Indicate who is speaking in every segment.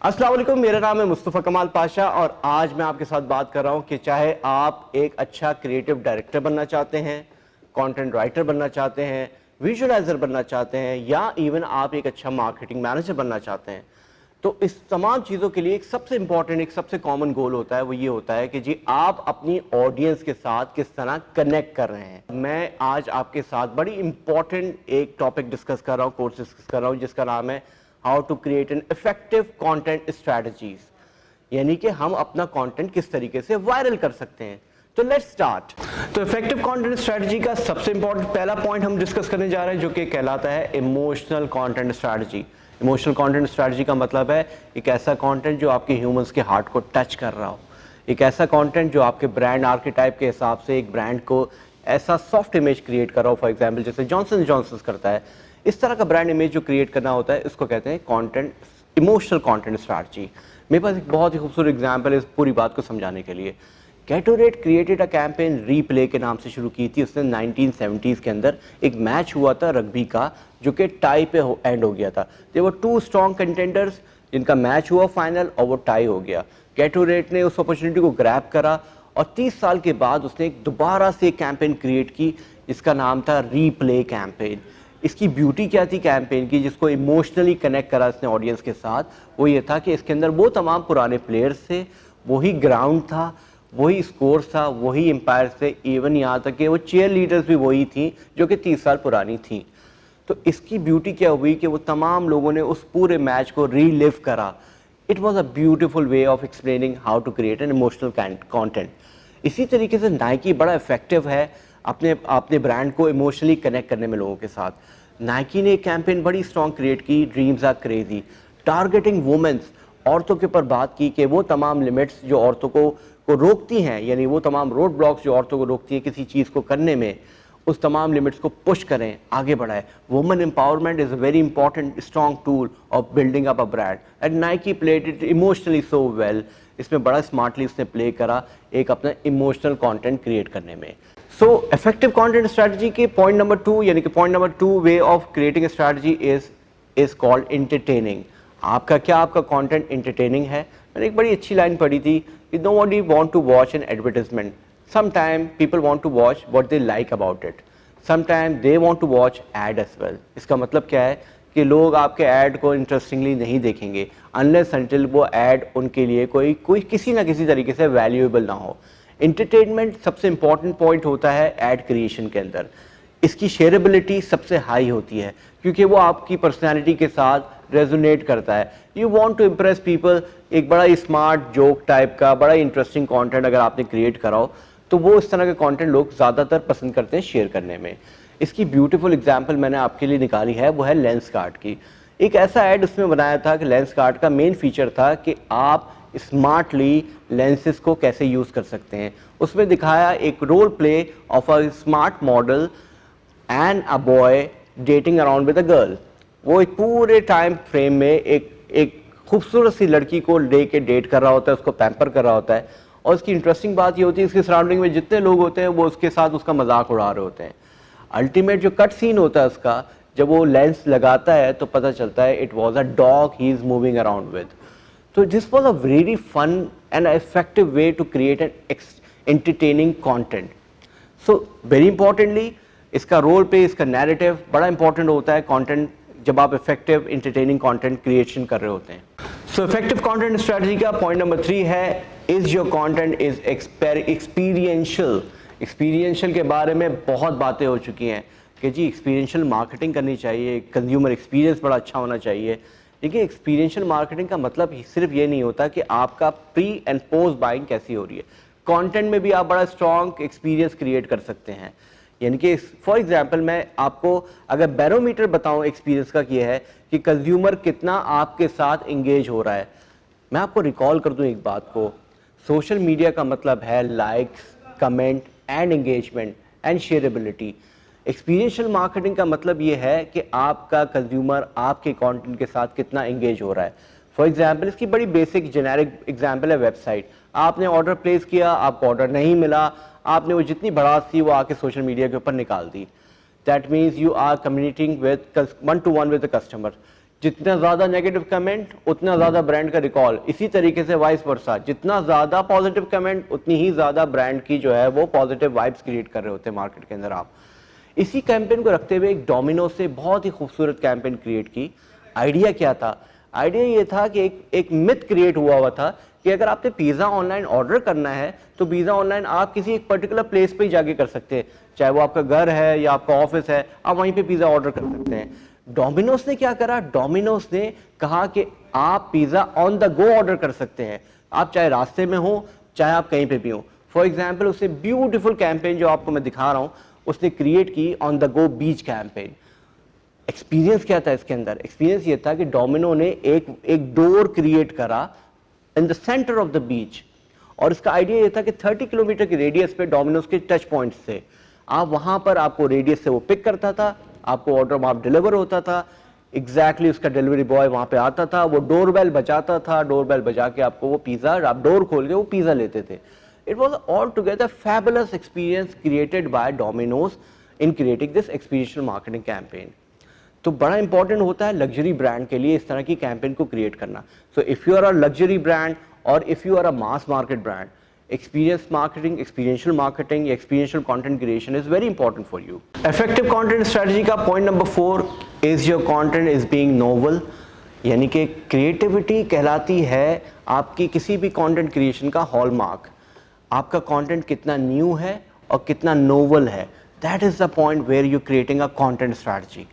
Speaker 1: अस्सलाम वालेकुम, मेरा नाम है मुस्तफ़ा कमाल पाशा और आज मैं आपके साथ बात कर रहा हूं कि चाहे आप एक अच्छा क्रिएटिव डायरेक्टर बनना चाहते हैं, कंटेंट राइटर बनना चाहते हैं, विजुअलाइजर बनना चाहते हैं या इवन आप एक अच्छा मार्केटिंग मैनेजर बनना चाहते हैं, तो इस तमाम चीज़ों के लिए एक सबसे इंपॉर्टेंट, एक सबसे कॉमन गोल होता है। वो ये होता है कि जी आप अपनी ऑडियंस के साथ किस तरह कनेक्ट कर रहे हैं। मैं आज आपके साथ बड़ी इंपॉर्टेंट एक टॉपिक डिस्कस कर रहा हूँ, कोर्स डिस्कस कर रहा हूँ, जिसका नाम है how to create an effective content strategies, यानी कि हम अपना कंटेंट किस तरीके से वायरल कर सकते हैं। तो लेट्स स्टार्ट। तो इफेक्टिव कंटेंट स्ट्रेटजी का सबसे इंपॉर्टेंट पहला पॉइंट हम डिस्कस करने जा रहे हैं, जो कि कहलाता है emotional content strategy. Emotional content strategy का मतलब है एक ऐसा कंटेंट जो आपके ह्यूमंस के हार्ट को टच कर रहा हो, एक ऐसा कंटेंट जो आपके ब्रांड आर्केटाइप के हिसाब से एक ब्रांड को ऐसा सॉफ्ट इमेज क्रिएट कर रहा हो। फॉर एग्जांपल जैसे जॉनसन एंड जॉनसन करता है, इस तरह का ब्रांड इमेज जो क्रिएट करना होता है, इसको कहते हैं कंटेंट, इमोशनल कंटेंट स्ट्रेटजी। मेरे पास एक बहुत ही खूबसूरत एग्जांपल है इस पूरी बात को समझाने के लिए। गैटोरेड क्रिएटेड अ कैंपेन रीप्ले के नाम से शुरू की थी। उसने 1970s के अंदर एक मैच हुआ था रग्बी का, जो कि टाई पे एंड हो गया था। दे वर टू स्ट्रॉन्ग कंटेंडर्स, जिनका मैच हुआ फाइनल और वो टाई हो गया। गैटोरेड ने उस अपॉर्चुनिटी को ग्रैब करा और 30 साल के बाद उसने एक दोबारा से कैंपेन क्रिएट की, जिसका नाम था रीप्ले कैंपेन। इसकी ब्यूटी क्या थी कैंपेन की, जिसको इमोशनली कनेक्ट करा इसने ऑडियंस के साथ, वो ये था कि इसके अंदर वो तमाम पुराने प्लेयर्स थे, वही ग्राउंड था, वही स्कोर था, वही एम्पायर थे, इवन यहाँ तक कि वो चेयर लीडर्स भी वही थी जो कि 30 साल पुरानी थी। तो इसकी ब्यूटी क्या हुई कि वो तमाम लोगों ने उस पूरे मैच को रीलिव करा। It was a beautiful way of explaining how to create an emotional content. इसी तरीके से नाइकी बड़ा इफेक्टिव है अपने ब्रांड को इमोशनली कनेक्ट करने में लोगों के साथ। नाइकी ने एक कैंपेन बड़ी स्ट्रॉन्ग क्रिएट की, dreams are crazy, targeting womens, औरतों के ऊपर बात की कि वो तमाम लिमिट्स जो औरतों को रोकती हैं, यानी वो तमाम रोड ब्लॉक्स जो औरतों को रोकती हैं किसी चीज़ को करने में, उस तमाम लिमिट्स को पुश करें, आगे बढ़ाएं। Women empowerment is a very important strong tool of building up a brand and Nike played it emotionally so well. इसमें बड़ा स्मार्टली उसने प्ले करा एक अपना इमोशनल कंटेंट क्रिएट करने में। सो इफेक्टिव कंटेंट स्ट्रेटजी के पॉइंट नंबर 2, यानी कि point number 2 way of creating strategy is called entertaining. आपका कंटेंट एंटरटेनिंग है। मैंने एक बड़ी अच्छी लाइन पढ़ी थी कि nobody want to watch an advertisement. Sometimes people want to watch what they like about it. Sometimes they want to watch ad as well. इसका मतलब क्या है कि लोग आपके ऐड को इंटरेस्टिंगली नहीं देखेंगे unless until वो ऐड उनके लिए कोई किसी ना किसी तरीके से वैल्यूएबल ना हो। इंटरटेनमेंट सबसे इंपॉर्टेंट पॉइंट होता है ऐड क्रिएशन के अंदर। इसकी शेयरेबिलिटी सबसे हाई होती है क्योंकि वो आपकी पर्सनैलिटी के साथ रेजोनेट करता है। You want to impress people. एक बड़ा स्मार्ट जोक टाइप का बड़ा इंटरेस्टिंग कंटेंट अगर आपने क्रिएट करा हो तो वो इस तरह के कंटेंट लोग ज़्यादातर पसंद करते हैं शेयर करने में। इसकी ब्यूटीफुल एग्जांपल मैंने आपके लिए निकाली है, वो है लेंसकार्ट की। एक ऐसा ऐड उसमें बनाया था कि लेंसकार्ट का मेन फीचर था कि आप स्मार्टली लेंसेज को कैसे यूज़ कर सकते हैं। उसमें दिखाया एक role play of a smart model and a boy dating around with a girl. वो एक पूरे टाइम फ्रेम में एक खूबसूरत सी लड़की को लेके डेट कर रहा होता है, उसको पैम्पर कर रहा होता है। और उसकी इंटरेस्टिंग बात ये होती है, इसके सराउंडिंग में जितने लोग होते हैं वो उसके साथ उसका मजाक उड़ा रहे होते हैं। अल्टीमेट जो कट सीन होता है उसका, जब वो लेंस लगाता है तो पता चलता है it was a dog he is moving around with. तो this was a very fun and effective way to create an entertaining content. So very importantly इसका रोल पे, इसका नैरेटिव बड़ा इंपॉर्टेंट होता है कंटेंट जब आप इफेक्टिव एंटरटेनिंग कंटेंट क्रिएशन कर रहे होते हैं। सो इफेक्टिव कंटेंट स्ट्रेटजी का पॉइंट नंबर 3 है is your content is experiential. Experiential के बारे में बहुत बातें हो चुकी हैं कि जी एक्सपीरियंशियल मार्केटिंग करनी चाहिए, कंज्यूमर एक्सपीरियंस बड़ा अच्छा होना चाहिए। लेकिन एक्सपीरियंशियल मार्केटिंग का मतलब सिर्फ ये नहीं होता कि आपका प्री एंड पोस्ट बाइंग कैसी हो रही है। कंटेंट में भी आप बड़ा स्ट्रॉन्ग एक्सपीरियंस क्रिएट कर सकते हैं। यानी कि फॉर एग्जांपल मैं आपको अगर बैरोमीटर बताऊं एक्सपीरियंस का, ये है कि कंज्यूमर कितना आपके साथ एंगेज हो रहा है। मैं आपको रिकॉल कर दूं एक बात को, सोशल मीडिया का मतलब है likes, comment and engagement and shareability. Experiential marketing का मतलब ये है कि आपका कंज्यूमर आपके कंटेंट के साथ कितना एंगेज हो रहा है। फॉर एग्जांपल इसकी बड़ी बेसिक जेनेरिक एग्जांपल है वेबसाइट। आपने ऑर्डर प्लेस किया, आपको ऑर्डर नहीं मिला, आपने वो जितनी भड़ास थी वो आके सोशल मीडिया के ऊपर निकाल दी। That means you are communicating with 1-to-1 with the customer. जितना ज्यादा नेगेटिव कमेंट उतना ज्यादा ब्रांड का रिकॉल, इसी तरीके से वाइस वर्सा, जितना ज्यादा पॉजिटिव कमेंट उतनी ही ज्यादा ब्रांड की जो है वो पॉजिटिव वाइब्स क्रिएट कर रहे होते हैं मार्केट के अंदर आप। इसी कैंपेन को रखते हुए एक डोमिनोज से बहुत ही खूबसूरत कैंपेन क्रिएट की। आइडिया क्या था? आइडिया ये था कि एक मिथ क्रिएट हुआ था कि अगर आपने पिज़्ज़ा ऑनलाइन ऑर्डर करना है तो पिज़्ज़ा ऑनलाइन आप किसी एक पर्टिकुलर प्लेस पे ही जाके कर सकते हैं, चाहे वो आपका घर है या आपका ऑफिस है, आप वहीं पे पिज़्ज़ा ऑर्डर कर सकते हैं। डोमिनोज ने क्या करा? डोमिनोज ने कहा कि आप pizza on the go order कर सकते हैं, आप चाहे रास्ते में हो चाहे आप कहीं पे भी हो। फॉर एग्जाम्पल उसने ब्यूटीफुल कैंपेन जो आपको मैं दिखा रहा हूँ उसने क्रिएट की, on the go beach campaign. Experience क्या था इसके अंदर? एक्सपीरियंस ये था कि डोमिनो ने एक डोर क्रिएट करा in the centre of the beach, और इसका आइडिया ये था कि 30 किलोमीटर की रेडियस पे डोमिनोज के टच पॉइंट्स थे, आप वहां पर आपको रेडियस से वो पिक करता था, आपको ऑर्डर वहां डिलीवर होता था, एग्जैक्टली उसका डिलीवरी बॉय वहां पे आता था, वो डोरबेल बजाता था, डोरबेल बजा के आपको वो पिज्जा, आप डोर खोल के वो पिज्जा लेते थे। It was all together fabulous experience created by Domino's in creating this experiential marketing campaign. तो बड़ा इंपॉर्टेंट होता है लग्जरी ब्रांड के लिए इस तरह की कैंपेन को क्रिएट करना। So if you are a luxury brand और if you are a mass market brand, experience marketing, experiential marketing, experiential content creation is very important for you. Effective content strategy का point number 4 is your content is being novel, यानी कि creativity कहलाती है आपकी किसी भी content creation का hallmark। आपका content कितना new है और कितना novel है, that is the point where you creating a content strategy।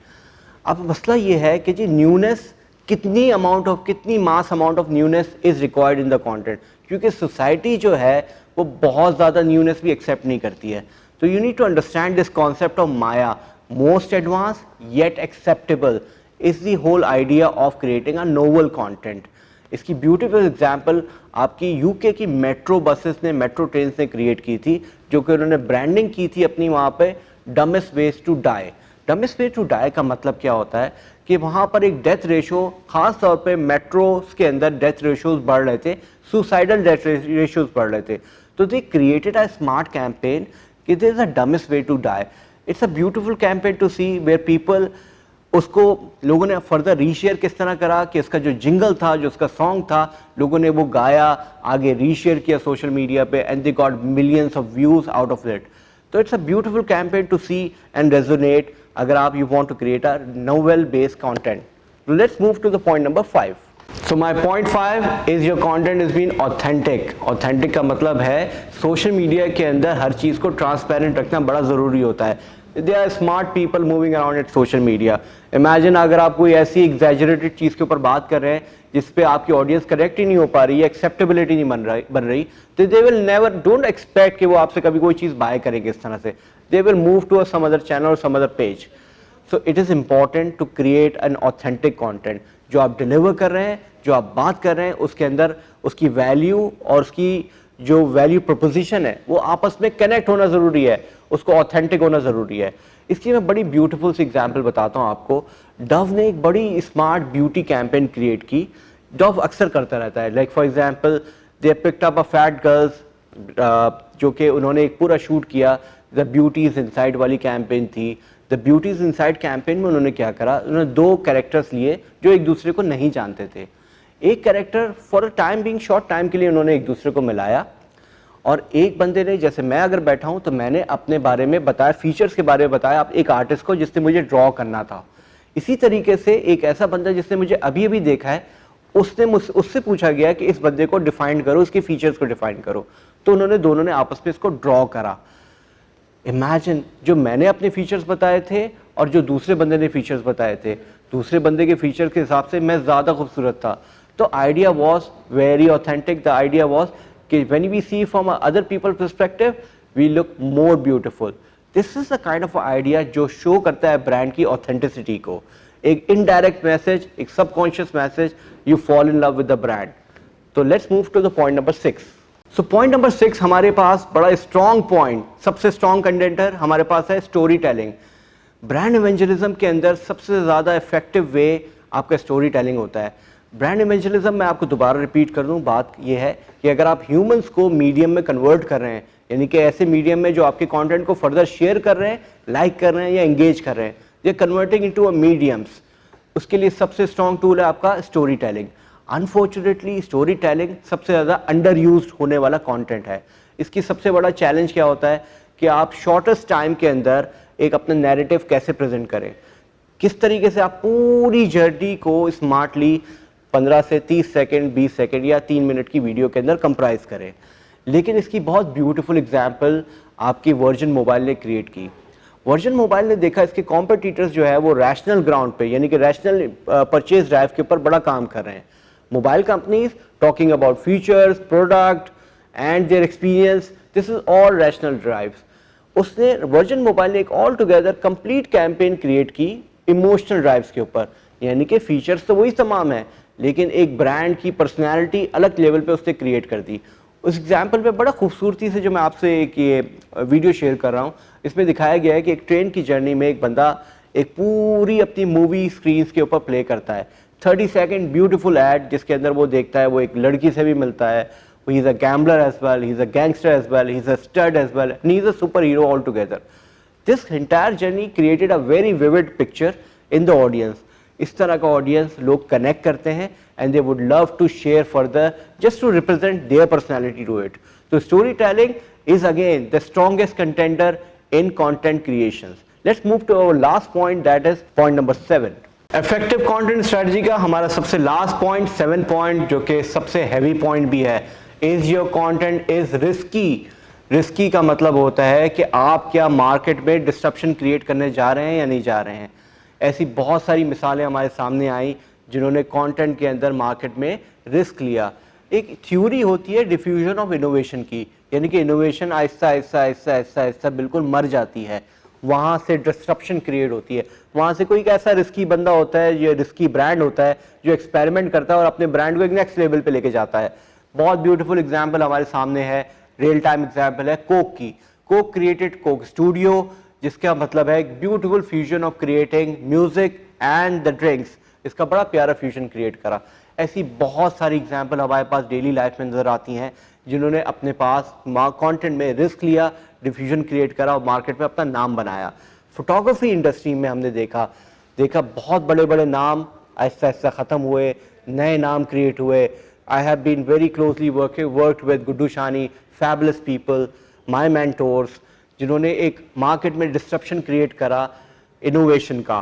Speaker 1: अब मसला ये है कि जी newness कितनी mass amount of newness is required in the content, क्योंकि सोसाइटी जो है वो बहुत ज़्यादा न्यूनेस भी एक्सेप्ट नहीं करती है। तो you need to understand this concept of MAYA, most advanced yet acceptable is the whole idea of creating a novel content. इसकी ब्यूटीफुल एग्जांपल आपकी यूके की मेट्रो बसेस ने, मेट्रो ट्रेन ने क्रिएट की थी, जो कि उन्होंने ब्रांडिंग की थी अपनी वहाँ पे dumb ways to die. Dumb ways to die का मतलब क्या होता है कि वहाँ पर एक डेथ रेशो, खास तौर पे मेट्रोस के अंदर डेथ रेशोज बढ़ रहे थे, सुसाइडल डेथ रेशोज बढ़ रहे थे। तो they created a smart campaign कि there is a dumbest way to die. It's a beautiful campaign to see where people, उसको लोगों ने फर्दर रीशेयर किस तरह करा कि इसका जो जिंगल था, जो उसका सॉन्ग था, लोगों ने वो गाया, आगे रीशेयर किया सोशल मीडिया पे, and they got millions of views out of it. तो it's a beautiful campaign to see and resonate अगर आप you want to create a novel based content. Let's move to the point number 5। So my point 5 is your content is been authentic. Authentic का मतलब है social media के अंदर हर चीज को transparent रखना बड़ा जरूरी होता है। There are smart people moving around at social media. Imagine अगर आप कोई ऐसी exaggerated चीज के ऊपर बात कर रहे हैं जिसपे आपकी ऑडियंस करेक्ट ही नहीं हो पा रही है, एक्सेप्टेबिलिटी नहीं बन रही, तो they will never, don't expect कि वो आपसे कभी कोई चीज बाय करेंगे इस तरह से। They will move to some other channel और some other page. So it is important to create an authentic content. जो आप डिलीवर कर रहे हैं, जो आप बात कर रहे हैं, उसके अंदर उसकी वैल्यू और उसकी जो वैल्यू प्रोपोजिशन है वो आपस में कनेक्ट होना जरूरी है, उसको ऑथेंटिक होना जरूरी है। इसकी मैं बड़ी ब्यूटीफुल सी एग्जांपल बताता हूँ आपको। डव ने एक बड़ी स्मार्ट ब्यूटी कैंपेन क्रिएट की। डव अक्सर करता रहता है, like for example they picked up a fat girls, जो कि उन्होंने एक पूरा शूट किया, द ब्यूटीज इनसाइड वाली कैंपेन थी। द ब्यूटीज इनसाइड कैंपेन में उन्होंने क्या करा, उन्होंने 2 कैरेक्टर्स लिए जो एक दूसरे को नहीं जानते थे। एक character for a time being, short time के लिए उन्होंने एक दूसरे को मिलाया, और एक बंदे ने, जैसे मैं अगर बैठा हूं तो मैंने अपने बारे में बताया, फीचर्स के बारे में बताया एक आर्टिस्ट को जिसने मुझे ड्रॉ करना था। इसी तरीके से एक ऐसा बंदा जिसने मुझे अभी अभी देखा है, उससे पूछा गया कि इस बंदे को डिफाइन करो, इसके फीचर्स को डिफाइन करो, तो उन्होंने दोनों ने आपस में इसको ड्रॉ करा। इमेजिन, जो मैंने अपने फीचर्स बताए थे और जो दूसरे बंदे ने फीचर्स बताए थे, दूसरे बंदे के फीचर्स के हिसाब से मैं ज्यादा खूबसूरत था। तो idea was very authentic. The idea was कि when we see from other people perspective we look more beautiful. This is the kind of idea जो शो करता है ब्रांड की ऑथेंटिसिटी को। एक इनडायरेक्ट मैसेज, एक subconscious message, you fall in love with the brand. तो let's move to the point number 6। So point number 6 हमारे पास बड़ा स्ट्रॉन्ग पॉइंट, सबसे स्ट्रॉन्ग कंटेंटर हमारे पास है स्टोरी टेलिंग। ब्रांड इवेंजलिज्म के अंदर सबसे ज्यादा इफेक्टिव वे आपका स्टोरी टेलिंग होता है। ब्रांड इवेंजलिज्म में आपको दोबारा रिपीट कर दूं, बात यह है कि अगर आप ह्यूमंस को मीडियम में कन्वर्ट कर रहे हैं, यानी कि ऐसे मीडियम में जो आपके कंटेंट को फर्दर शेयर कर रहे हैं, लाइक कर रहे हैं या एंगेज कर रहे हैं, they are converting into a mediums, उसके लिए सबसे स्ट्रॉन्ग टूल है आपका story telling. Unfortunately story telling सबसे ज़्यादा अंडर यूज्ड होने वाला कंटेंट है। इसकी सबसे बड़ा चैलेंज क्या होता है कि आप शॉर्टेस्ट टाइम के अंदर एक अपना नैरेटिव कैसे प्रेजेंट करें, किस तरीके से आप पूरी जर्नी को स्मार्टली 15 से 30 सेकंड, 20 सेकंड या 3 मिनट की वीडियो के अंदर कंप्राइज करें। लेकिन इसकी बहुत ब्यूटीफुल एग्जाम्पल आपकी वर्जन मोबाइल ने क्रिएट की। वर्जन मोबाइल ने देखा इसके कॉम्पिटिटर्स जो है वो रैशनल ग्राउंड पे यानी कि रैशनल परचेज ड्राइव के ऊपर बड़ा काम कर रहे हैं। Mobile companies talking about features, product and their experience, this is all rational drives. उसने वर्जन मोबाइल ने एक all together complete campaign create की इमोशनल ड्राइव्स के ऊपर, यानी कि फीचर्स तो वही तमाम है लेकिन एक ब्रांड की पर्सनैलिटी अलग लेवल पे उसने क्रिएट कर दी। उस एग्जाम्पल पे बड़ा खूबसूरती से जो मैं आपसे एक ये वीडियो शेयर कर रहा हूँ, इसमें दिखाया गया है कि एक ट्रेन की जर्नी में एक बंदा एक पूरी अपनी मूवी स्क्रीन के ऊपर प्ले करता है। 30 सेकेंड ब्यूटीफुल एड जिसके अंदर वो देखता है वो एक लड़की से भी मिलता है, he is a gambler as well, he is a gangster as well, he is a stud as well, he is a super hero all together. This entire journey created a very vivid picture in the audience. इस तरह का audience लोग connect करते हैं and they would love to share further just to represent their personality to it. तो story telling is again the strongest contender in content creations. Let's move to our last point, that is point number 7. Effective content strategy का हमारा सबसे last point 7 point जो कि सबसे heavy point भी है, is your content is risky. Risky का मतलब होता है कि आप क्या मार्केट में डिस्ट्रप्शन क्रिएट करने जा रहे हैं या नहीं जा रहे हैं। ऐसी बहुत सारी मिसालें हमारे सामने आई जिन्होंने कंटेंट के अंदर मार्केट में रिस्क लिया। एक थ्योरी होती है डिफ्यूजन ऑफ इनोवेशन की, यानी कि इनोवेशन आहिस्ता आहिस्ता आहिस्ता आहिस्ता आहिस्ता बिल्कुल मर जाती है, वहाँ से डिस्ट्रप्शन क्रिएट होती है। वहाँ से कोई एक ऐसा रिस्की बंदा होता है, ये रिस्की ब्रांड होता है जो एक्सपेरिमेंट करता है और अपने ब्रांड को एक नेक्स्ट लेवल पे लेके जाता है। बहुत ब्यूटीफुल एग्जाम्पल हमारे सामने है, रियल टाइम एग्जाम्पल है कोक की। कोक क्रिएटेड कोक स्टूडियो, जिसका मतलब है एक beautiful fusion of creating music and the drinks. इसका बड़ा प्यारा फ्यूजन क्रिएट करा। ऐसी बहुत सारी एग्जाम्पल हमारे पास डेली लाइफ में नजर आती हैं जिन्होंने अपने पास कंटेंट में रिस्क लिया, डिफ्यूजन क्रिएट करा और मार्केट में अपना नाम बनाया। फोटोग्राफी इंडस्ट्री में हमने देखा बहुत बड़े बड़े नाम आहिस्ता आहिस्ता ख़त्म हुए, नए नाम क्रिएट हुए। I have been very closely worked with Guddu Shani, fabulous people, my mentors, जिन्होंने एक मार्केट में डिस्ट्रप्शन क्रिएट करा इनोवेशन का।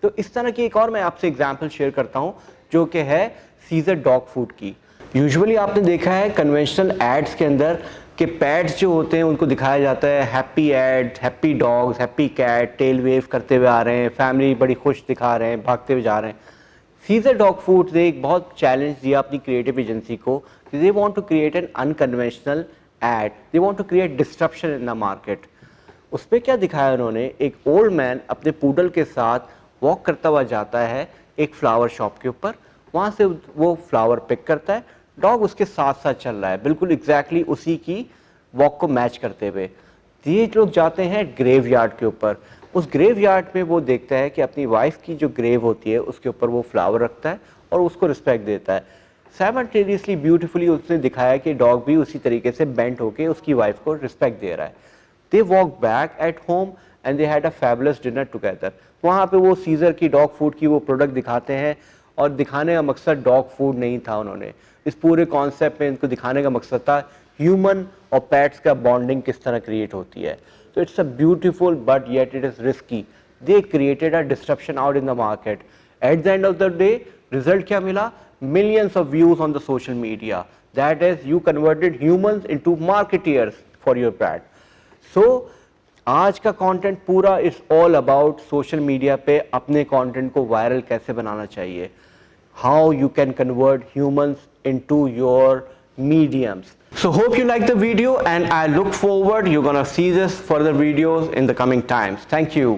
Speaker 1: तो इस तरह की एक और मैं आपसे एग्जाम्पल शेयर करता हूँ जो कि है सीजर डॉग फूड की। यूजुअली आपने देखा है कन्वेंशनल एड्स के अंदर कि पेट्स जो होते हैं उनको दिखाया जाता है happy ad, happy dogs, happy cat, tail wave करते हुए आ रहे हैं, फैमिली बड़ी खुश दिखा रहे हैं, भागते हुए जा रहे हैं। सीजर डॉग फूड ने एक बहुत चैलेंज दिया अपनी क्रिएटिव एजेंसी को, they want to create an unconventional ad, they want to create disruption in the market. उसमें क्या दिखाया उन्होंने, एक ओल्ड मैन अपने पूडल के साथ वॉक करता हुआ जाता है एक फ्लावर शॉप के ऊपर, वहाँ से वो फ्लावर पिक करता है, डॉग उसके साथ साथ चल रहा है बिल्कुल एग्जैक्टली उसी की वॉक को मैच करते हुए। ये लोग जाते हैं ग्रेव यार्ड के ऊपर, उस ग्रेव यार्ड में वो देखता है कि अपनी वाइफ की जो ग्रेव होती है उसके ऊपर वो फ्लावर रखता है और उसको रिस्पेक्ट देता है। साइमल्टेनियसली ब्यूटीफुली उसने दिखाया कि डॉग भी उसी तरीके से बेंट होके उसकी वाइफ को रिस्पेक्ट दे रहा है। They walk back at home and they had a fabulous dinner together. वहाँ पे वो सीजर की डॉग फूड की वो प्रोडक्ट दिखाते हैं और दिखाने का मकसद डॉग फूड नहीं था, उन्होंने इस पूरे कॉन्सेप्ट में इनको दिखाने का मकसद था ह्यूमन और पेट्स का बॉन्डिंग किस तरह क्रिएट होती है। तो it's a beautiful but yet it is risky. They created a disruption out in the market. At the end of the day result क्या मिला, millions of views on the social media, that is you converted humans into marketeers for your brand. So आज का content पूरा is all about social media पे अपने content को viral कैसे बनाना चाहिए, how you can convert humans into your mediums. So hope you like the video and I look forward you're gonna see this further videos in the coming times. Thank you.